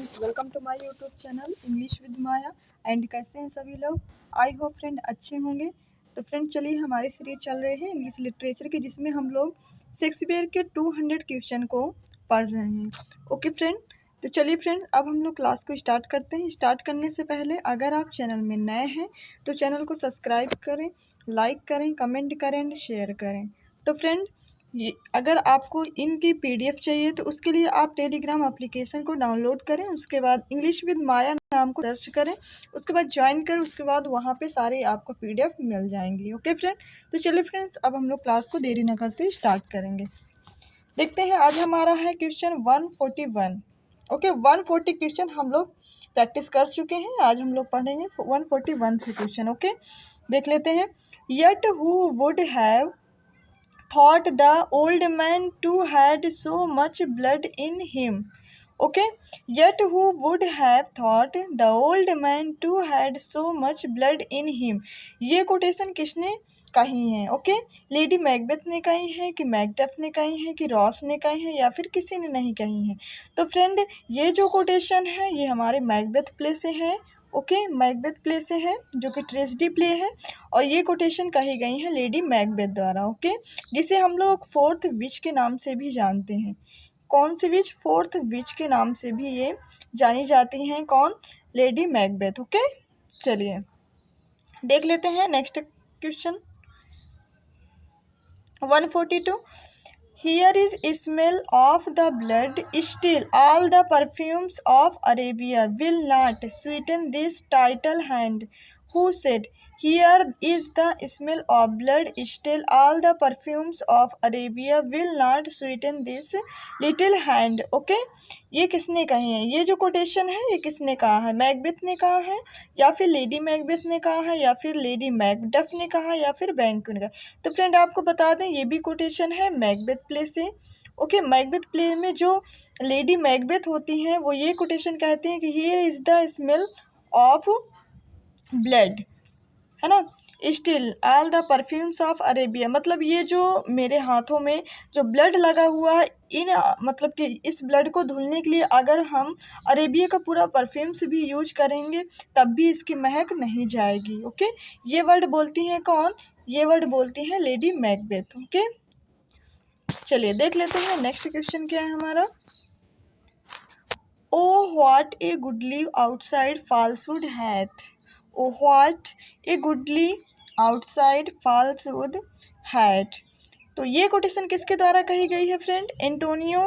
Friends, welcome to my YouTube channel English with Maya. And कैसे हैं सभी लोग? आई होप फ्रेंड अच्छे होंगे। तो फ्रेंड चलिए, हमारी सीरीज चल रही है इंग्लिश लिटरेचर की, जिसमें हम लोग शेक्सपियर के 200 क्वेश्चन को पढ़ रहे हैं। ओके फ्रेंड, तो चलिए फ्रेंड, अब हम लोग क्लास को स्टार्ट करते हैं। स्टार्ट करने से पहले अगर आप चैनल में नए हैं तो चैनल को सब्सक्राइब करें, लाइक करें, कमेंट करें एंड शेयर करें। तो फ्रेंड, ये अगर आपको इनकी पीडीएफ चाहिए तो उसके लिए आप टेलीग्राम एप्लीकेशन को डाउनलोड करें। उसके बाद इंग्लिश विद माया नाम को सर्च करें, उसके बाद ज्वाइन करें। उसके बाद वहाँ पे सारे आपको पीडीएफ मिल जाएंगी। ओके फ्रेंड, तो चलिए फ्रेंड्स, अब हम लोग क्लास को देरी न करते स्टार्ट करेंगे। देखते हैं, आज हमारा है क्वेश्चन 141। ओके, 140 क्वेश्चन हम लोग प्रैक्टिस कर चुके हैं। आज हम लोग पढ़ेंगे 141 से क्वेश्चन। ओके, देख लेते हैं। Yet who would have thought the old man too had so much blood in him. Okay, yet who would have thought the old man too had so much blood in him. ये quotation किसने कही है? Okay, lady Macbeth ने कही है कि Macduff ने कही है कि रॉस ने कही है या फिर किसी ने नहीं कही है? तो फ्रेंड, ये जो कोटेशन है ये हमारे मैकबेथ प्ले से है। ओके, मैकबेथ प्ले से है, जो कि ट्रेजेडी प्ले है। और ये कोटेशन कही गई है लेडी मैकबेथ द्वारा। ओके, जिसे हम लोग फोर्थ विच के नाम से भी जानते हैं। कौन सी विच? फोर्थ विच के नाम से भी ये जानी जाती हैं। कौन? Lady Macbeth. ओके, चलिए देख लेते हैं next question 142। Here is smell of the blood, still all the perfumes of Arabia will not sweeten this title hand. Who said, Here is the smell of blood, still all the perfumes of Arabia will not sweeten this little hand. Okay, ये किसने कहे हैं? ये जो quotation है ये किसने कहा है? मैकबेथ ने कहा है, या फिर लेडी मैकबेथ ने कहा है, या फिर लेडी मैकडफ ने कहा, या फिर बैंक्वेट ने कहा? तो फ्रेंड, आपको बता दें ये भी कोटेशन है मैकबेथ प्ले से। ओके, मैकबेथ प्ले में जो लेडी मैकबेथ होती हैं वो ये कोटेशन कहती हैं कि here is the smell of blood, है ना, still all the perfumes of Arabia. मतलब ये जो मेरे हाथों में जो ब्लड लगा हुआ है, इन मतलब कि इस ब्लड को धुलने के लिए अगर हम अरेबिया का पूरा परफ्यूम्स भी यूज करेंगे तब भी इसकी महक नहीं जाएगी। ओके, ये वर्ड बोलती हैं कौन? ये वर्ड बोलती हैं लेडी मैकबेथ। ओके, चलिए देख लेते हैं नेक्स्ट क्वेश्चन क्या है हमारा। Oh what A goodly outside falsehood hath. Oh what A goodly outside falsehood hath. तो ये कोटेशन किसके द्वारा कही गई है friend? Antonio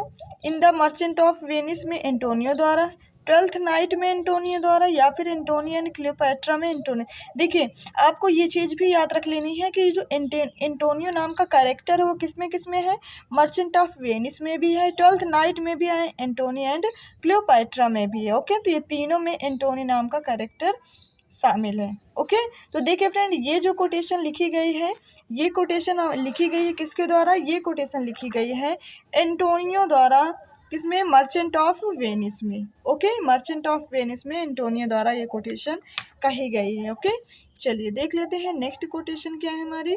in the merchant of Venice में एंटोनियो द्वारा, ट्वेल्थ नाइट में एंटोनियो द्वारा, या फिर एंटोनियो एंड क्लियोपैट्रा में एंटोनियो। देखिए, आपको ये चीज़ भी याद रख लेनी है कि जो एंटोनियो नाम का कैरेक्टर है वो किस में है? मर्चेंट ऑफ वेनिस में भी है, ट्वेल्थ नाइट में भी है, एंटोनियो एंड क्लियोपैट्रा में भी है। ओके, तो ये तीनों में एंटोनियो नाम का कैरेक्टर शामिल है। ओके, तो देखिए फ्रेंड, ये जो कोटेशन लिखी गई है, ये कोटेशन लिखी गई है किसके द्वारा? ये कोटेशन लिखी गई है एंटोनियो द्वारा। किसमें? मर्चेंट ऑफ वेनिस में। ओके, मर्चेंट ऑफ वेनिस में एंटोनियो द्वारा ये कोटेशन कही गई है। ओके, चलिए देख लेते हैं नेक्स्ट कोटेशन क्या है हमारी।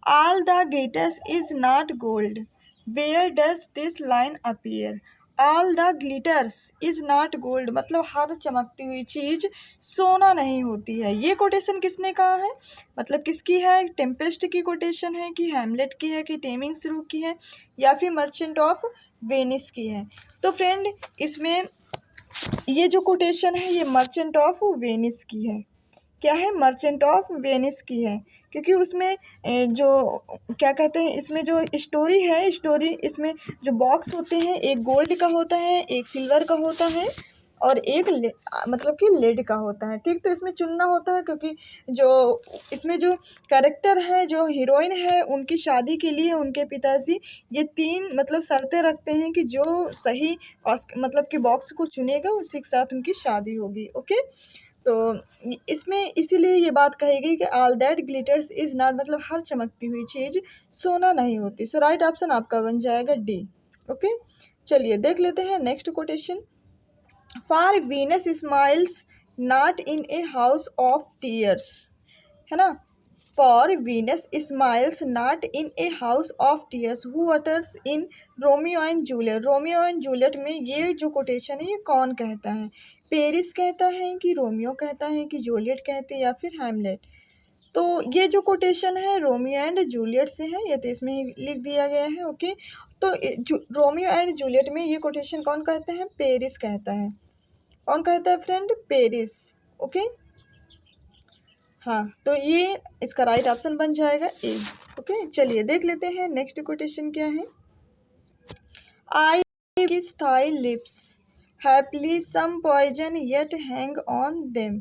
All the glitters is not gold, where does this line appear. All the glitters is not gold, मतलब हर चमकती हुई चीज सोना नहीं होती है। ये कोटेशन किसने कहा है? मतलब किसकी है? टेम्पेस्ट की कोटेशन है कि हैमलेट की है कि टेमिंग शुरू की है, या फिर मर्चेंट ऑफ वेनिस की है? तो फ्रेंड, इसमें ये जो कोटेशन है ये मर्चेंट ऑफ वेनिस की है। क्या है? मर्चेंट ऑफ वेनिस की है, क्योंकि उसमें जो क्या कहते हैं, इसमें जो स्टोरी है, स्टोरी इसमें जो बॉक्स होते हैं, एक गोल्ड का होता है, एक सिल्वर का होता है, और एक मतलब कि लेड का होता है। ठीक, तो इसमें चुनना होता है, क्योंकि जो इसमें जो कैरेक्टर है, जो हीरोइन है, उनकी शादी के लिए उनके पिताजी ये 3 मतलब शर्तें रखते हैं कि जो सही मतलब कि बॉक्स को चुनेगा उसी के साथ उनकी शादी होगी। ओके, तो इसमें इसीलिए ये बात कही गई कि all that glitters is not, मतलब हर चमकती हुई चीज सोना नहीं होती। सो राइट ऑप्शन आपका बन जाएगा डी। ओके, चलिए देख लेते हैं next quotation. For Venus smiles not in a house of tears, है ना। For Venus smiles not in a house of tears who utters in Romeo and Juliet. Romeo and Juliet में ये जो quotation है ये कौन कहता है? पेरिस कहता है कि रोमियो कहता है कि जूलियट कहते हैं या फिर हैमलेट? तो ये जो कोटेशन है रोमियो एंड जूलियट से है, ये तो इसमें ही लिख दिया गया है। ओके, तो रोमियो एंड जूलियट में ये कोटेशन कौन कहता है? पेरिस कहता है। कौन कहता है फ्रेंड? पेरिस। ओके, हाँ, तो ये इसका राइट ऑप्शन बन जाएगा ए। ओके, चलिए देख लेते हैं नेक्स्ट कोटेशन क्या है। I kiss thy lips happily some poison yet hang on them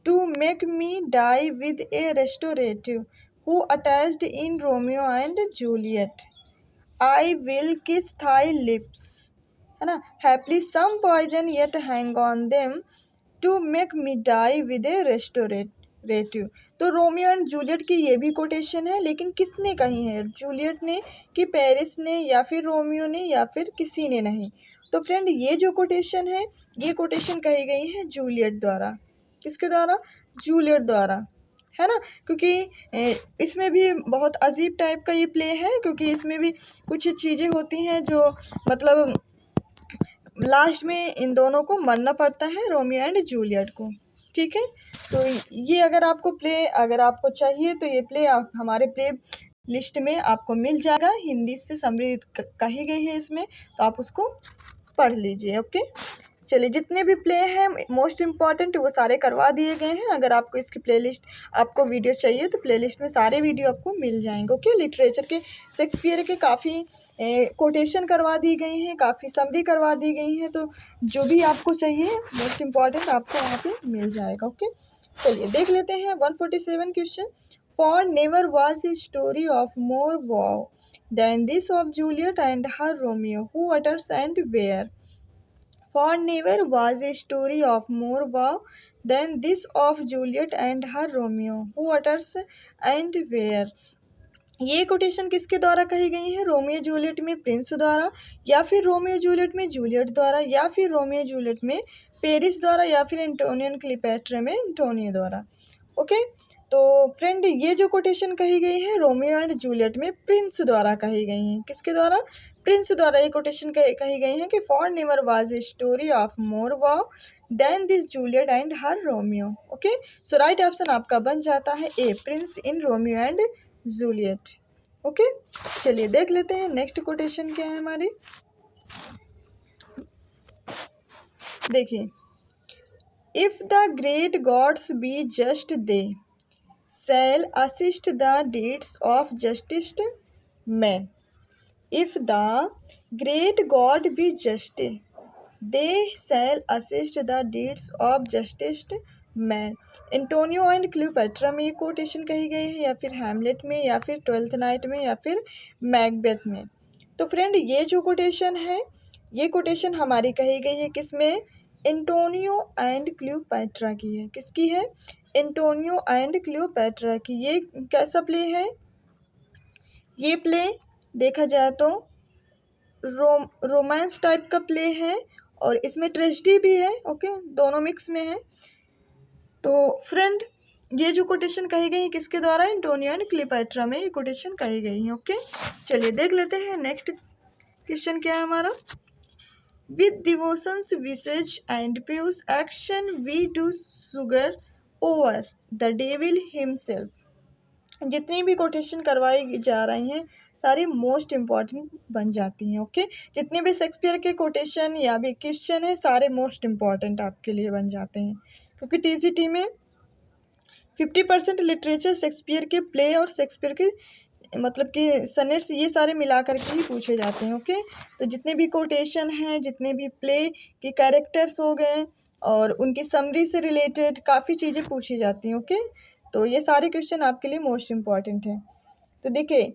to make me die with a restorative who attached in Romeo and Juliet. I will kiss thy lips, है ना, happily some poison yet hang on them to make me die with a restorative. तो Romeo and Juliet की ये भी quotation है, लेकिन किसने कही है? जूलियट ने कि पेरिस ने या फिर रोमियो ने या फिर किसी ने नहीं? तो फ्रेंड ये जो कोटेशन है ये कोटेशन कही गई है जूलियट द्वारा। किसके द्वारा? जूलियट द्वारा, है ना, क्योंकि इसमें भी बहुत अजीब टाइप का ये प्ले है, क्योंकि इसमें भी कुछ चीज़ें होती हैं जो मतलब लास्ट में इन दोनों को मरना पड़ता है, रोमियो एंड जूलियट को। ठीक है, तो ये अगर आपको चाहिए तो ये प्ले आप हमारे प्ले लिस्ट में आपको मिल जाएगा। हिंदी से समृद्ध कही गई है इसमें, तो आप उसको पढ़ लीजिए। ओके, चलिए जितने भी प्ले हैं मोस्ट इम्पॉर्टेंट वो सारे करवा दिए गए हैं। अगर आपको इसकी प्लेलिस्ट आपको वीडियो चाहिए तो प्लेलिस्ट में सारे वीडियो आपको मिल जाएंगे। ओके, लिटरेचर के शेक्सपियर के काफ़ी कोटेशन करवा दी गई हैं, काफ़ी समरी करवा दी गई हैं, तो जो भी आपको चाहिए मोस्ट इम्पॉर्टेंट आपको वहाँ पे मिल जाएगा। ओके, चलिए देख लेते हैं 147 question. For never was a story of more woe than this of Juliet and her Romeo who utters and where. For never was a story of more wow than this of Juliet and her Romeo, who utters and where। ये quotation किसके द्वारा कही गई है? Romeo Juliet में Prince द्वारा, या फिर रोमियो जूलियट में जूलियट द्वारा, या फिर रोमियो जूलियट में पेरिस द्वारा, या फिर एंटोनियो एंड क्लीयोपेट्रा में एंटोनियो द्वारा। ओके, तो फ्रेंड ये जो कोटेशन कही गई है रोमियो एंड जूलियट में प्रिंस द्वारा कही गई हैं। किसके द्वारा? प्रिंस द्वारा ये कोटेशन कही गई है कि for never was a story of more woe than this Juliet and her Romeo. Okay, so right option आपका बन जाता है A, prince in Romeo and Juliet. Okay, चलिए देख लेते हैं नेक्स्ट कोटेशन क्या है हमारी। देखिए, if the great gods be just they shall assist the deeds of justest men. If the great God be just, they shall assist the deeds of justest men. Antonio and Cleopatra में ये quotation कही गई है, या फिर Hamlet में, या फिर ट्वेल्थ नाइट में, या फिर मैकबेथ में। तो फ्रेंड ये जो कोटेशन है ये कोटेशन हमारी कही गई है किसमें? एंटोनियो एंड क्लियोपेट्रा की है। किसकी है? एंटोनियो एंड क्लियोपेट्रा की। ये कैसा प्ले है? ये प्ले देखा जाए तो रोमांस टाइप का प्ले है, और इसमें ट्रेजेडी भी है। ओके, दोनों मिक्स में है। तो फ्रेंड ये जो कोटेशन कही गई है किसके द्वारा? एंटोनियो एंड क्लियोपेट्रा में ये कोटेशन कही गई है। ओके, चलिए देख लेते हैं नेक्स्ट क्वेश्चन क्या है हमारा। With devotions visage and pious action we do sugar over the devil himself. जितनी भी कोटेशन करवाई जा रही हैं सारी मोस्ट इम्पॉर्टेंट बन जाती हैं। ओके, जितने भी शेक्सपियर के कोटेशन या भी क्वेश्चन है सारे मोस्ट इम्पॉर्टेंट आपके लिए बन जाते हैं, क्योंकि टीजीटी में 50% लिटरेचर शेक्सपियर के प्ले और शेक्सपियर के मतलब कि सनेट्स ये सारे मिला करके ही पूछे जाते हैं। ओके, तो जितने भी कोटेशन हैं, जितने भी प्ले के कैरेक्टर्स हो गए और उनकी समरी से रिलेटेड काफ़ी चीज़ें पूछी जाती हैं। ओके, तो ये सारे क्वेश्चन आपके लिए मोस्ट इम्पॉर्टेंट हैं। तो देखिए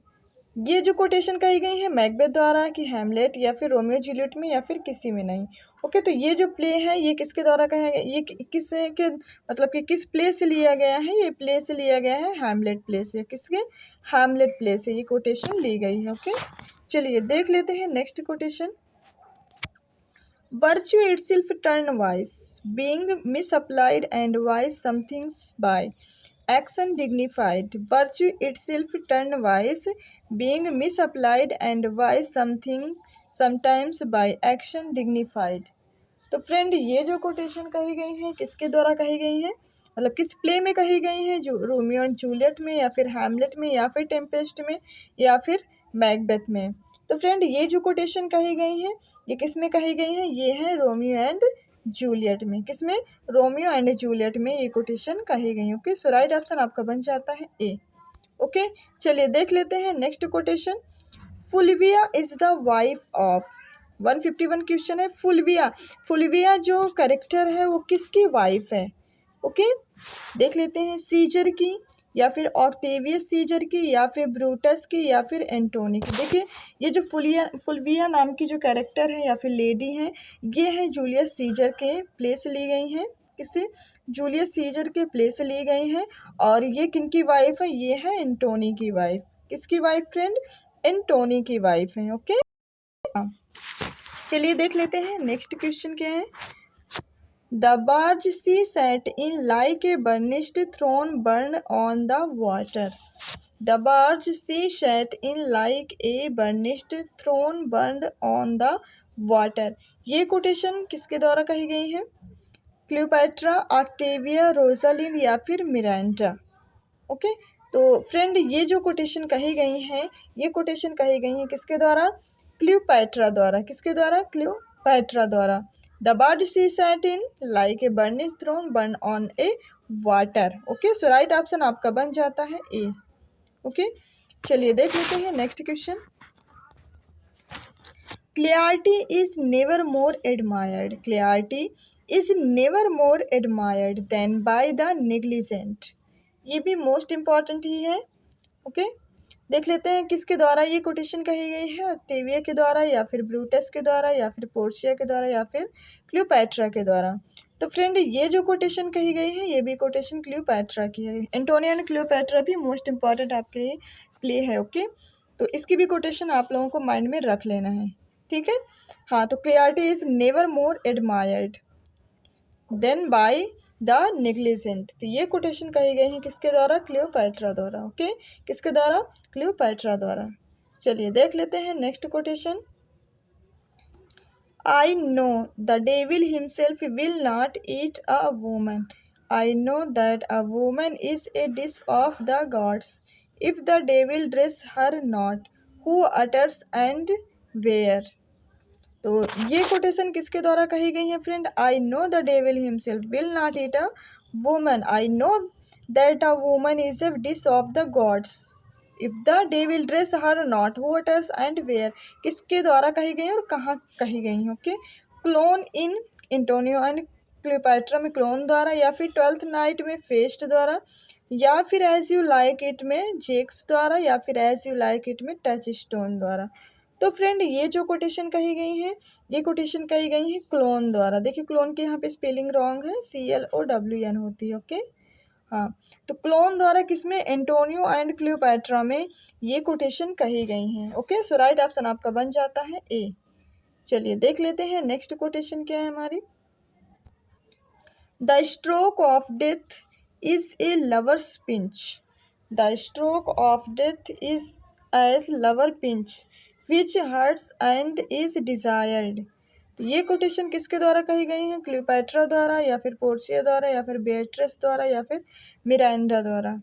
ये जो कोटेशन कही गई है मैकबेथ द्वारा कि हैमलेट या फिर रोमियो जूलियट में या फिर किसी में नहीं। ओके, तो ये जो प्ले है ये किसके द्वारा कहा गया? ये किस के मतलब कि किस प्ले से लिया गया है? ये प्ले से लिया गया है हैमलेट प्ले से। किसके? हैमलेट प्ले से ये कोटेशन ली गई है। ओके, चलिए देख लेते हैं next quotation. Virtue itself turn wise, being misapplied and wise somethings by. action dignified, virtue itself turned vice, being misapplied, and vice something sometimes by action dignified। तो friend ये जो कोटेशन कही गई है किसके द्वारा कही गई है, मतलब किस प्ले में कही गई है, जो रोमियो एंड जूलियट में या फिर हैमलेट में या फिर टेम्पेस्ट में या फिर मैकबेथ में। तो फ्रेंड ये जो कोटेशन कही गई है ये किस में कही गई है, ये है रोमियो एंड जूलियट में। किसमें, रोमियो एंड जूलियट में ये कोटेशन कही गई। ओके, सो राइट ऑप्शन आपका बन जाता है ए। ओके, चलिए देख लेते हैं next quotation. Fulvia is the wife of, 151 question है। फुलविया, फुलविया जो करेक्टर है वो किसकी वाइफ है। ओके, देख लेते हैं, सीजर की या फिर ऑक्टेवियस सीजर की या फिर ब्रूटस की या फिर एंटोनी की। देखिए ये जो फुलविया नाम की जो कैरेक्टर है या फिर लेडी है, ये है जूलियस सीजर के प्ले से ली गई हैं। किससे, जूलियस सीजर के प्ले से ली गई हैं। और ये किनकी वाइफ है, ये है एंटोनी की वाइफ। किसकी वाइफ फ्रेंड, एंटोनी की वाइफ है। ओके, चलिए देख लेते हैं नेक्स्ट क्वेश्चन क्या है। The barge she sat in like a burnished throne burned on the water. The barge she sat in like a burnished throne burned on the water. ये quotation किसके द्वारा कही गई है, क्लियोपैट्रा, ऑक्टेविया, रोजालिंड या फिर मिरांडा। ओके, तो friend ये जो कोटेशन कही गई हैं ये कोटेशन कही गई हैं किसके द्वारा, क्लियोपैट्रा द्वारा। किसके द्वारा, क्लियोपैट्रा द्वारा। The bird she sat in like a burnish throne burn on a water. Okay, so right option आपका बन जाता है ए। ओके, चलिए देख लेते हैं next question. Clarity is never more admired, clarity is never more admired than by the negligent. ये भी मोस्ट इम्पॉर्टेंट ही है। ओके, देख लेते हैं किसके द्वारा ये कोटेशन कही गई है, ऑक्टेविया के द्वारा या फिर ब्रूटस के द्वारा या फिर पोर्शिया के द्वारा या फिर क्लियोपैट्रा के द्वारा। तो फ्रेंड ये जो कोटेशन कही गई है ये भी कोटेशन क्लियोपैट्रा की है। एंटोनियो एंड क्लियोपैट्रा भी मोस्ट इम्पॉर्टेंट आपके लिए प्ले है। ओके, तो इसकी भी कोटेशन आप लोगों को माइंड में रख लेना है, ठीक है। हाँ, तो clarity is never more admired than by the negligent. तो ये कोटेशन कही गई है किसके द्वारा, क्लियोपैट्रा द्वारा। ओके, किसके द्वारा, क्लियोपैट्रा द्वारा। चलिए देख लेते हैं next quotation. I know the devil himself will not eat a woman, I know that a woman is a dish of the gods, if the devil dress her not, who utters and where. तो ये quotation किसके द्वारा कही गई है friend, I know the devil himself will not eat a woman, I know that a woman is a dish of the gods, if the devil dress her not, who utters and where. किसके द्वारा कही गई है और कहाँ कही गई है। Okay, clone in Antonio and Cleopatra में क्लोन द्वारा, या फिर ट्वेल्थ नाइट में फेस्ट द्वारा, या फिर एज यू लाइक इट में जेक्स द्वारा, या फिर एज यू लाइक इट में टच स्टोन द्वारा। तो फ्रेंड ये जो कोटेशन कही गई है ये कोटेशन कही गई है क्लोन द्वारा। देखिए क्लोन के यहाँ पे स्पेलिंग रॉन्ग है, CLOWN होती है। ओके, हाँ, तो क्लोन द्वारा किसमें, एंटोनियो एंड क्लियोपैट्रा में ये कोटेशन कही गई हैं। ओके, सो राइट ऑप्शन आपका बन जाता है ए। चलिए देख लेते हैं नेक्स्ट कोटेशन क्या है हमारी। The stroke of death is a lover's pinch, the stroke of death is as lover pinch which hurts and is desired. तो ये कोटेशन किसके द्वारा कही गई है, क्लियोपैट्रा द्वारा या फिर पोर्शिया द्वारा या फिर बेट्रेस द्वारा या फिर मिरांडा द्वारा।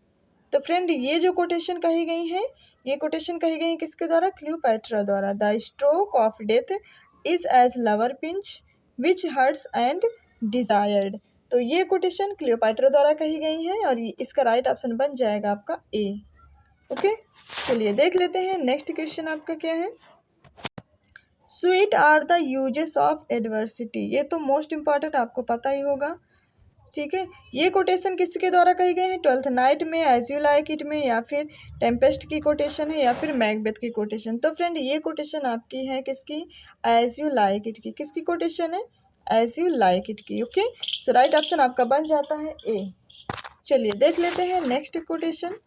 तो फ्रेंड ये जो कोटेशन कही गई है ये कोटेशन कही गई है किसके द्वारा, क्लियोपैट्रा द्वारा। The stroke of death is as lover pinch which hurts and desired. तो ये कोटेशन क्लियोपैट्रा द्वारा कही गई है और इसका राइट ऑप्शन बन जाएगा आपका ए। ओके, चलिए देख लेते हैं नेक्स्ट क्वेश्चन आपका क्या है। Sweet are the uses of adversity, ये तो मोस्ट इम्पॉर्टेंट आपको पता ही होगा, ठीक है। ये कोटेशन किसके द्वारा कही गई है, ट्वेल्थ नाइट में, एज यू लाइक इट में, या फिर टेम्पेस्ट की कोटेशन है, या फिर मैकबेथ की कोटेशन। तो फ्रेंड ये कोटेशन आपकी है किसकी, एज यू लाइक इट की। किसकी कोटेशन है, एज यू लाइक इट की। ओके, सो राइट ऑप्शन आपका बन जाता है ए। चलिए देख लेते हैं next quotation.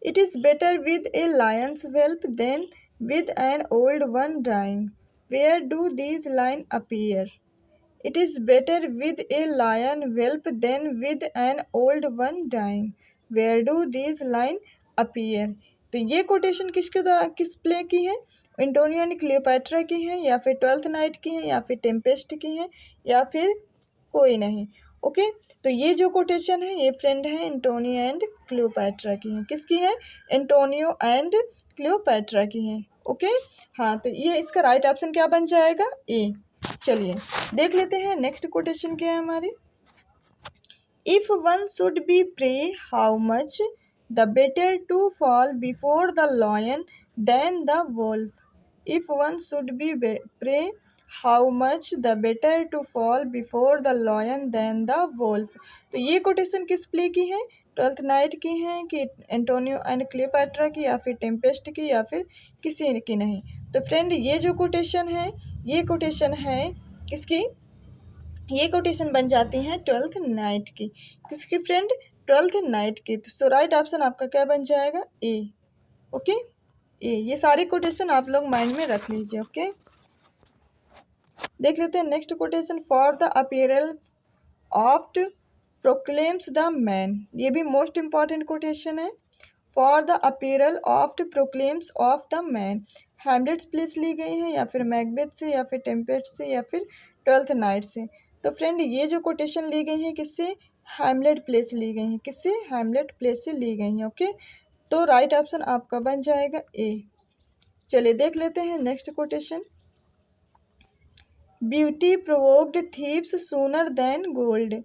It is better with a lion's whelp than with an old one dying. Where do these lines appear? It is better with a lion whelp than with an old one dying, where do these line appear. तो ये quotation किस play की है? Antonio and Cleopatra की है, या फिर twelfth night की है, या फिर टेम्पेस्ट की है, या फिर कोई नहीं। ओके, तो ये जो कोटेशन है ये फ्रेंड है एंटोनियो एंड क्लियोपैट्रा की है। किसकी है? एंटोनियो एंड क्लियोपैट्रा की है। ओके, हाँ, तो ये इसका राइट ऑप्शन क्या बन जाएगा? ए। चलिए देख लेते हैं नेक्स्ट कोटेशन क्या है हमारी। If one should be prey how much the better to fall before the lion than the wolf. If one should be prey how much the better to fall before the lion than the wolf. तो ये quotation किस play की है? Twelfth night की है कि Antonio and Cleopatra की, या फिर टेम्पेस्ट की, या फिर किसी की नहीं। तो फ्रेंड ये जो कोटेशन है ये कोटेशन है किसकी? ये कोटेशन बन जाती हैं ट्वेल्थ नाइट की। किसकी फ्रेंड? ट्वेल्थ नाइट की। तो सो राइट ऑप्शन आपका क्या बन जाएगा? ए। ओके, ए। ये सारी कोटेशन आप लोग माइंड में रख लीजिए। ओके, देख लेते हैं next quotation. For the appearance of proclaims the man, ये भी मोस्ट इंपॉर्टेंट कोटेशन है। For the apparel of proclaims of the man, Hamlet's place ली गई है, या फिर मैकबेथ से, या फिर टेम्पेस्ट से, या फिर ट्वेल्थ नाइट से। तो फ्रेंड ये जो कोटेशन ली गई है किससे? हैमलेट प्लेस ली गई है। किससे? हैमलेट प्लेस से ली गई है। ओके, तो राइट ऑप्शन आपका बन जाएगा ए। चलिए देख लेते हैं next quotation. Beauty provoked thieves sooner than gold.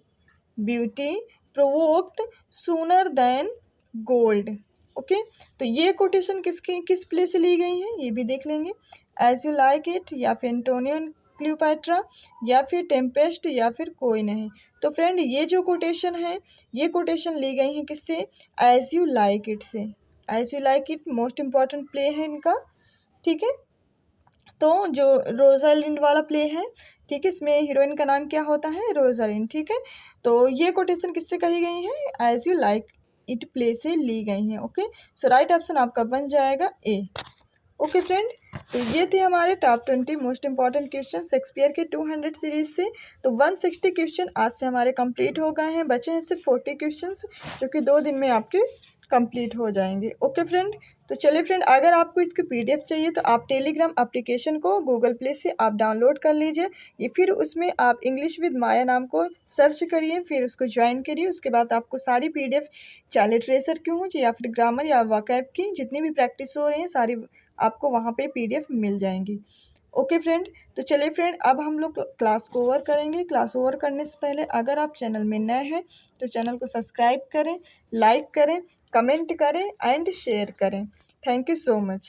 Beauty provoked sooner than gold. Okay, तो ये कोटेशन किस प्ले से ली गई है ये भी देख लेंगे। एज यू लाइक इट, या फिर एंटोनियो क्लियोपैट्रा, या फिर टेम्पेस्ट, या फिर कोई नहीं। तो फ्रेंड ये जो कोटेशन है ये कोटेशन ली गई है किससे? एज यू लाइक इट से। As you like it most important play है इनका। ठीक है, तो जो रोजालिंड वाला प्ले है, ठीक है, इसमें हीरोइन का नाम क्या होता है? रोजालिंड। ठीक है, तो ये कोटेशन किससे कही गई है? As you like it play से ली गई है। ओके, सो राइट ऑप्शन आपका बन जाएगा ए। ओके फ्रेंड, तो ये थे हमारे top 20 most important question Shakespeare के 200 सीरीज से। तो 160 क्वेश्चन आज से हमारे कंप्लीट हो गए हैं, बचे हैं सिर्फ 40 क्वेश्चन जो कि 2 दिन में आपके कंप्लीट हो जाएंगे। ओके फ्रेंड, तो चलिए फ्रेंड, अगर आपको इसकी पीडीएफ चाहिए तो आप टेलीग्राम एप्लीकेशन को गूगल प्ले से आप डाउनलोड कर लीजिए, या फिर उसमें आप इंग्लिश विद माया नाम को सर्च करिए, फिर उसको ज्वाइन करिए। उसके बाद आपको सारी पीडीएफ, चाहे लिटरेचर की हो या फिर ग्रामर या वोकैब की जितनी भी प्रैक्टिस हो रही है सारी आपको वहाँ पे पीडीएफ मिल जाएंगी। ओके फ्रेंड, तो चलिए फ्रेंड, अब हम लोग क्लास को ओवर करेंगे। क्लास ओवर करने से पहले अगर आप चैनल में नए हैं तो चैनल को सब्सक्राइब करें, लाइक करें, कमेंट करें एंड शेयर करें। Thank you so much.